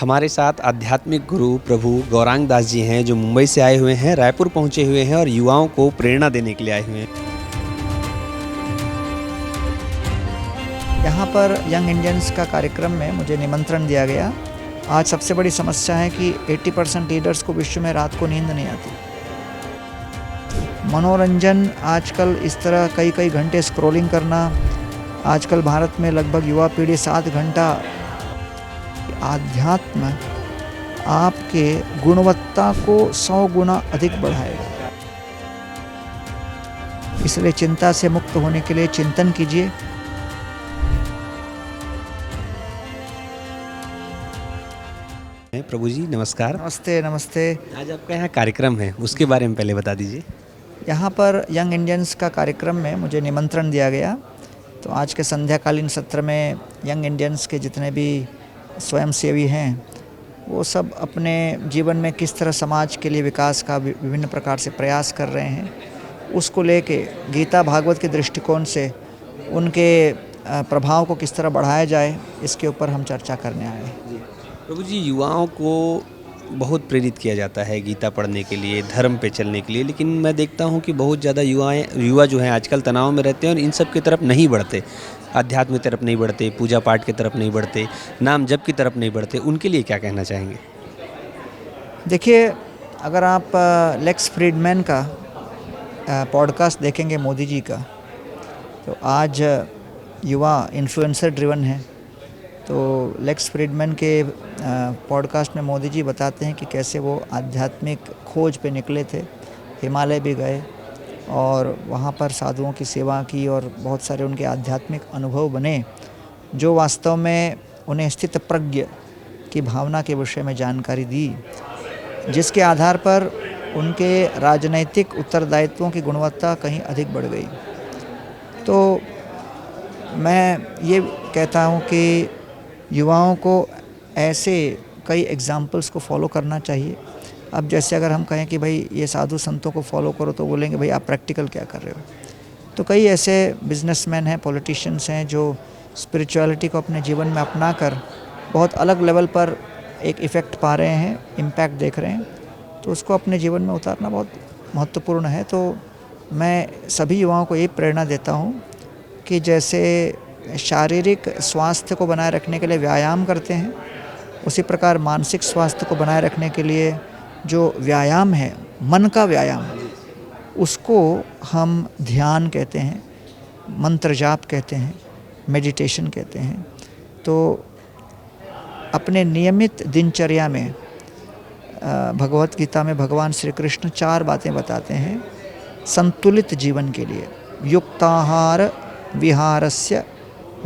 हमारे साथ आध्यात्मिक गुरु प्रभु गौरांग दास जी हैं, जो मुंबई से आए हुए हैं, रायपुर पहुंचे हुए हैं और युवाओं को प्रेरणा देने के लिए आए हुए हैं। यहाँ पर यंग इंडियंस का कार्यक्रम में मुझे निमंत्रण दिया गया। आज सबसे बड़ी समस्या है कि 80% लीडर्स को विश्व में रात को नींद नहीं आती। मनोरंजन आजकल इस तरह कई घंटे स्क्रॉलिंग करना, आजकल भारत में लगभग युवा पीढ़ी 7 घंटा। आध्यात्म आपके गुणवत्ता को 100 गुना अधिक बढ़ाएगा। इसलिए चिंता से मुक्त होने के लिए चिंतन कीजिए। प्रभु जी नमस्कार। नमस्ते नमस्ते। आज आपका यहाँ कार्यक्रम है, उसके बारे में पहले बता दीजिए। यहाँ पर यंग इंडियंस का कार्यक्रम में मुझे निमंत्रण दिया गया। तो आज के संध्याकालीन सत्र में यंग इंडियंस के जितने भी स्वयंसेवी हैं, वो सब अपने जीवन में किस तरह समाज के लिए विकास का विभिन्न प्रकार से प्रयास कर रहे हैं, उसको लेके गीता भागवत के दृष्टिकोण से उनके प्रभाव को किस तरह बढ़ाया जाए, इसके ऊपर हम चर्चा करने आए हैं। प्रभु जी, युवाओं को बहुत प्रेरित किया जाता है गीता पढ़ने के लिए, धर्म पे चलने के लिए, लेकिन मैं देखता हूँ कि बहुत ज़्यादा युवा जो हैं आजकल तनाव में रहते हैं और इन सब की तरफ नहीं बढ़ते, आध्यात्म की तरफ नहीं बढ़ते, पूजा पाठ की तरफ नहीं बढ़ते, नाम जप की तरफ नहीं बढ़ते। उनके लिए क्या कहना चाहेंगे? देखिए, अगर आप लेक्स फ्रीडमैन का पॉडकास्ट देखेंगे मोदी जी का, तो आज युवा इन्फ्लुएंसर ड्रिवन है। तो लेक्स फ्रीडमैन के पॉडकास्ट में मोदी जी बताते हैं कि कैसे वो आध्यात्मिक खोज पे निकले थे, हिमालय भी गए और वहाँ पर साधुओं की सेवा की और बहुत सारे उनके आध्यात्मिक अनुभव बने, जो वास्तव में उन्हें स्थित प्रज्ञ की भावना के विषय में जानकारी दी, जिसके आधार पर उनके राजनैतिक उत्तरदायित्वों की गुणवत्ता कहीं अधिक बढ़ गई। तो मैं ये कहता हूँ कि युवाओं को ऐसे कई एग्जाम्पल्स को फॉलो करना चाहिए। अब जैसे अगर हम कहें कि भाई ये साधु संतों को फॉलो करो, तो बोलेंगे भाई आप प्रैक्टिकल क्या कर रहे हो। तो कई ऐसे बिजनेसमैन हैं, पॉलिटिशियंस हैं, जो स्पिरिचुअलिटी को अपने जीवन में अपना कर बहुत अलग लेवल पर एक इफ़ेक्ट पा रहे हैं, इम्पैक्ट देख रहे हैं। तो उसको अपने जीवन में उतारना बहुत महत्वपूर्ण है। तो मैं सभी युवाओं को ये प्रेरणा देता हूँ कि जैसे शारीरिक स्वास्थ्य को बनाए रखने के लिए व्यायाम करते हैं, उसी प्रकार मानसिक स्वास्थ्य को बनाए रखने के लिए जो व्यायाम है, मन का व्यायाम, उसको हम ध्यान कहते हैं, मंत्र जाप कहते हैं, मेडिटेशन कहते हैं। तो अपने नियमित दिनचर्या में भगवत गीता में भगवान श्री कृष्ण 4 बातें बताते हैं संतुलित जीवन के लिए। युक्ताहार विहारस्य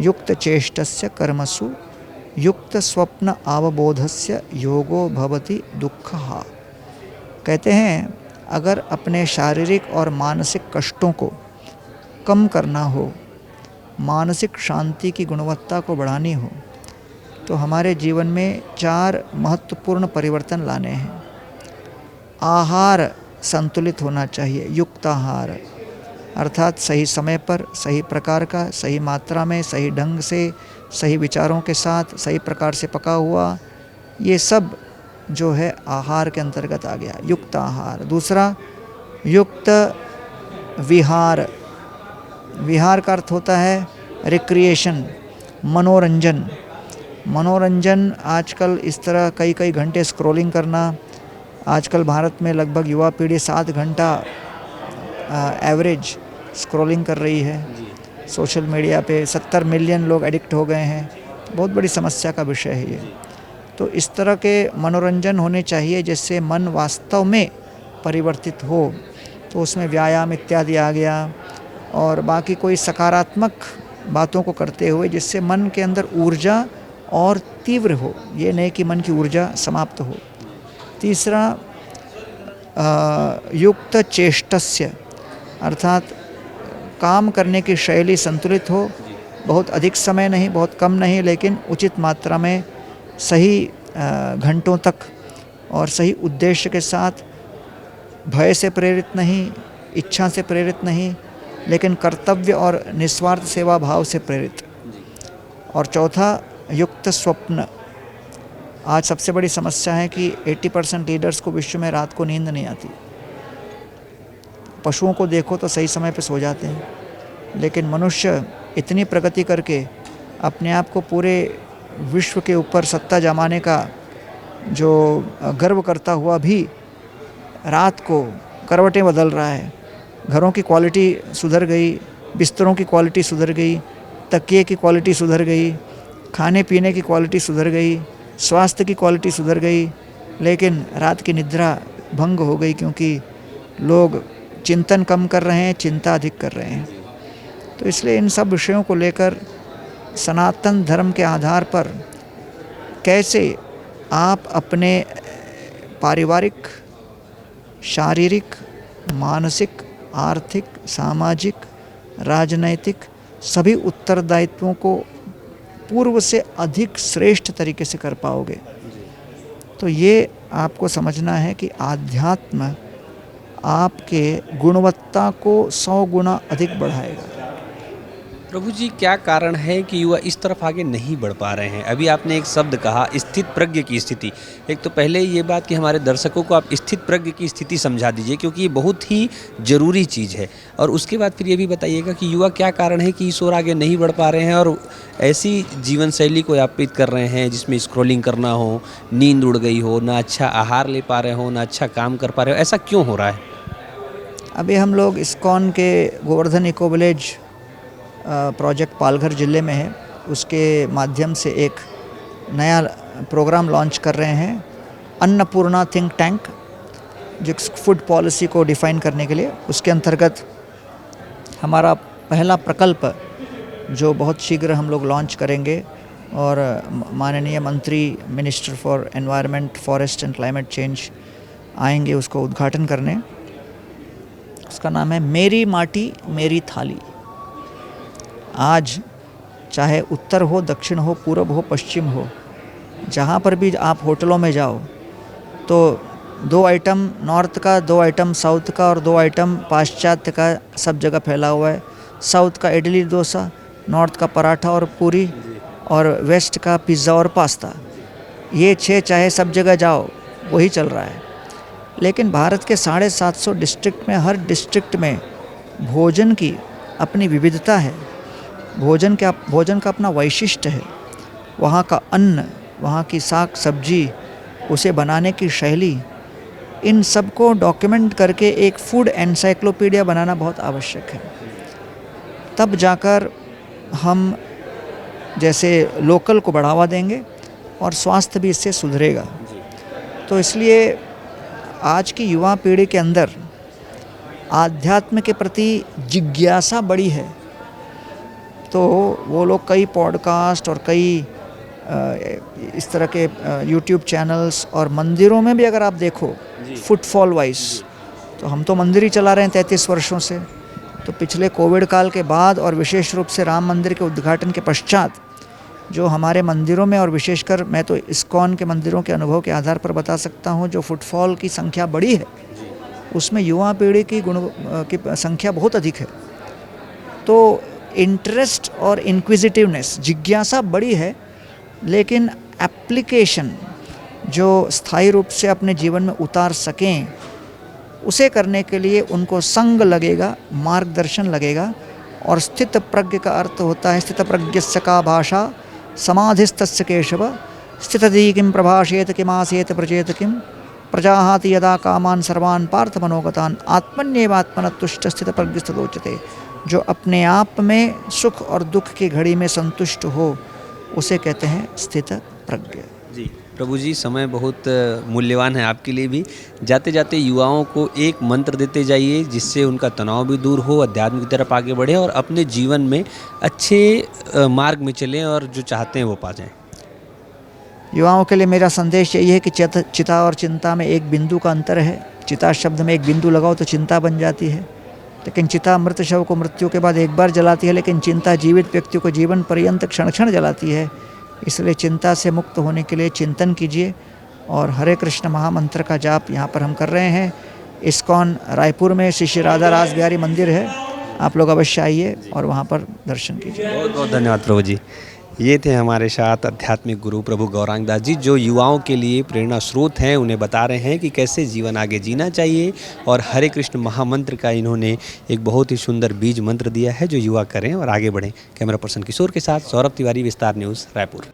युक्त चेष्टस्य कर्मसु युक्त स्वप्न अवबोधस्य योगो भवति दुःखः। कहते हैं, अगर अपने शारीरिक और मानसिक कष्टों को कम करना हो, मानसिक शांति की गुणवत्ता को बढ़ानी हो, तो हमारे जीवन में 4 महत्वपूर्ण परिवर्तन लाने हैं। आहार संतुलित होना चाहिए, युक्त आहार, अर्थात सही समय पर, सही प्रकार का, सही मात्रा में, सही ढंग से, सही विचारों के साथ, सही प्रकार से पका हुआ, ये सब जो है आहार के अंतर्गत आ गया, युक्त आहार। दूसरा, युक्त विहार। विहार का अर्थ होता है रिक्रिएशन, मनोरंजन। मनोरंजन आजकल इस तरह कई घंटे स्क्रॉलिंग करना, आजकल भारत में लगभग युवा पीढ़ी 7 घंटा एवरेज स्क्रॉलिंग कर रही है। सोशल मीडिया पे 70 मिलियन लोग एडिक्ट हो गए हैं। बहुत बड़ी समस्या का विषय है ये। तो इस तरह के मनोरंजन होने चाहिए जिससे मन वास्तव में परिवर्तित हो। तो उसमें व्यायाम इत्यादि आ गया, और बाकी कोई सकारात्मक बातों को करते हुए जिससे मन के अंदर ऊर्जा और तीव्र हो, ये नहीं कि मन की ऊर्जा समाप्त हो। तीसरा, युक्त चेष्टस्य, अर्थात काम करने की शैली संतुलित हो, बहुत अधिक समय नहीं, बहुत कम नहीं, लेकिन उचित मात्रा में, सही घंटों तक और सही उद्देश्य के साथ, भय से प्रेरित नहीं, इच्छा से प्रेरित नहीं, लेकिन कर्तव्य और निस्वार्थ सेवा भाव से प्रेरित। और चौथा, युक्त स्वप्न, आज सबसे बड़ी समस्या है कि 80% लीडर्स को विश्व में रात को नींद नहीं आती। पशुओं को देखो तो सही समय पे सो जाते हैं, लेकिन मनुष्य इतनी प्रगति करके अपने आप को पूरे विश्व के ऊपर सत्ता जमाने का जो गर्व करता हुआ भी रात को करवटें बदल रहा है। घरों की क्वालिटी सुधर गई, बिस्तरों की क्वालिटी सुधर गई, तकिए की क्वालिटी सुधर गई, खाने पीने की क्वालिटी सुधर गई, स्वास्थ्य की क्वालिटी सुधर गई, लेकिन रात की निद्रा भंग हो गई क्योंकि लोग चिंतन कम कर रहे हैं, चिंता अधिक कर रहे हैं। तो इसलिए इन सब विषयों को लेकर सनातन धर्म के आधार पर कैसे आप अपने पारिवारिक, शारीरिक, मानसिक, आर्थिक, सामाजिक, राजनैतिक सभी उत्तरदायित्वों को पूर्व से अधिक श्रेष्ठ तरीके से कर पाओगे। तो ये आपको समझना है कि आध्यात्म आपके गुणवत्ता को 100 गुना अधिक बढ़ाएगा। प्रभु जी, क्या कारण है कि युवा इस तरफ आगे नहीं बढ़ पा रहे हैं? अभी आपने एक शब्द कहा, स्थित प्रज्ञ की स्थिति। एक तो पहले ये बात कि हमारे दर्शकों को आप स्थित प्रज्ञ की स्थिति समझा दीजिए, क्योंकि ये बहुत ही ज़रूरी चीज़ है। और उसके बाद फिर ये भी बताइएगा कि युवा क्या कारण है कि इस ओर आगे नहीं बढ़ पा रहे हैं और ऐसी जीवन शैली को यापित कर रहे हैं जिसमें स्क्रॉलिंग करना हो, नींद उड़ गई हो, ना अच्छा आहार ले पा रहे हो, ना अच्छा काम कर पा रहे हो। ऐसा क्यों हो रहा है? अभी हम लोग इस्कॉन के Govardhan eco village project Palghar ज़िले में है, उसके माध्यम से एक नया प्रोग्राम लॉन्च कर रहे हैं, अन्नपूर्णा थिंक टैंक, जो फूड पॉलिसी को डिफ़ाइन करने के लिए। उसके अंतर्गत हमारा पहला प्रकल्प जो बहुत शीघ्र हम लोग लॉन्च करेंगे और माननीय मंत्री minister for environment, forest and climate change आएंगे उसको उद्घाटन करने। उसका नाम है मेरी माटी मेरी थाली। आज चाहे उत्तर हो, दक्षिण हो, पूर्व हो, पश्चिम हो, जहाँ पर भी आप होटलों में जाओ तो 2 आइटम नॉर्थ का, 2 आइटम साउथ का और 2 आइटम पाश्चात्य का सब जगह फैला हुआ है। साउथ का इडली डोसा, नॉर्थ का पराठा और पूरी, और वेस्ट का पिज़्ज़ा और पास्ता। ये 6 चाहे सब जगह जाओ वही चल रहा है। लेकिन भारत के 750 डिस्ट्रिक्ट में, हर डिस्ट्रिक्ट में भोजन की अपनी विविधता है, भोजन का अपना वैशिष्ट्य है। वहाँ का अन्न, वहाँ की साग सब्जी, उसे बनाने की शैली, इन सब को डॉक्यूमेंट करके एक फूड एनसाइक्लोपीडिया बनाना बहुत आवश्यक है। तब जाकर हम जैसे लोकल को बढ़ावा देंगे और स्वास्थ्य भी इससे सुधरेगा। तो इसलिए आज की युवा पीढ़ी के अंदर आध्यात्म के प्रति जिज्ञासा बड़ी है। तो वो लोग कई पॉडकास्ट और कई इस तरह के यूट्यूब चैनल्स, और मंदिरों में भी अगर आप देखो फुटफॉल वाइज, तो हम तो मंदिर ही चला रहे हैं 33 वर्षों से। तो पिछले कोविड काल के बाद और विशेष रूप से राम मंदिर के उद्घाटन के पश्चात जो हमारे मंदिरों में, और विशेषकर मैं तो इस्कॉन के मंदिरों के अनुभव के आधार पर बता सकता हूँ, जो फुटफॉल की संख्या बड़ी है उसमें युवा पीढ़ी की की संख्या बहुत अधिक है। तो इंटरेस्ट और इंक्विजिटिवनेस, जिज्ञासा बड़ी है, लेकिन एप्लीकेशन जो स्थायी रूप से अपने जीवन में उतार सकें, उसे करने के लिए उनको संग लगेगा, मार्गदर्शन लगेगा। और स्थित प्रज्ञ का अर्थ होता है, स्थित प्रज्ञस्य का भाषा समाधिस्तस्य केशव, स्थितधि किं प्रभाषेत किमासेत प्रचेत किं, प्रजाहाति यदा कामान सर्वान् पार्थ मनोगतान्, आत्मन्येवात्मनतुष्ट स्थित प्रज्ञस्तदोच्यते। जो अपने आप में सुख और दुख की घड़ी में संतुष्ट हो, उसे कहते हैं स्थित प्रज्ञ। जी प्रभु जी, समय बहुत मूल्यवान है आपके लिए भी। जाते जाते युवाओं को एक मंत्र देते जाइए जिससे उनका तनाव भी दूर हो, अध्यात्म की तरफ आगे बढ़े और अपने जीवन में अच्छे मार्ग में चलें और जो चाहते हैं वो पा जाएं। युवाओं के लिए मेरा संदेश यही है कि चिता और चिंता में एक बिंदु का अंतर है। चिता शब्द में एक बिंदु लगाओ तो चिंता बन जाती है, लेकिन चिता मृत शव को मृत्यु के बाद एक बार जलाती है, लेकिन चिंता जीवित व्यक्ति को जीवन पर्यंत क्षण क्षण जलाती है। इसलिए चिंता से मुक्त होने के लिए चिंतन कीजिए और हरे कृष्ण महामंत्र का जाप यहाँ पर हम कर रहे हैं। इस्कॉन रायपुर में श्री श्री राधा रास बिहारी मंदिर है, आप लोग अवश्य आइए और वहाँ पर दर्शन कीजिए। बहुत बहुत धन्यवाद प्रभु जी। ये थे हमारे साथ आध्यात्मिक गुरु प्रभु गौरांग दास जी, जो युवाओं के लिए प्रेरणा स्रोत हैं। उन्हें बता रहे हैं कि कैसे जीवन आगे जीना चाहिए, और हरे कृष्ण महामंत्र का इन्होंने एक बहुत ही सुंदर बीज मंत्र दिया है जो युवा करें और आगे बढ़ें। कैमरा पर्सन किशोर के साथ सौरभ तिवारी, विस्तार न्यूज़, रायपुर।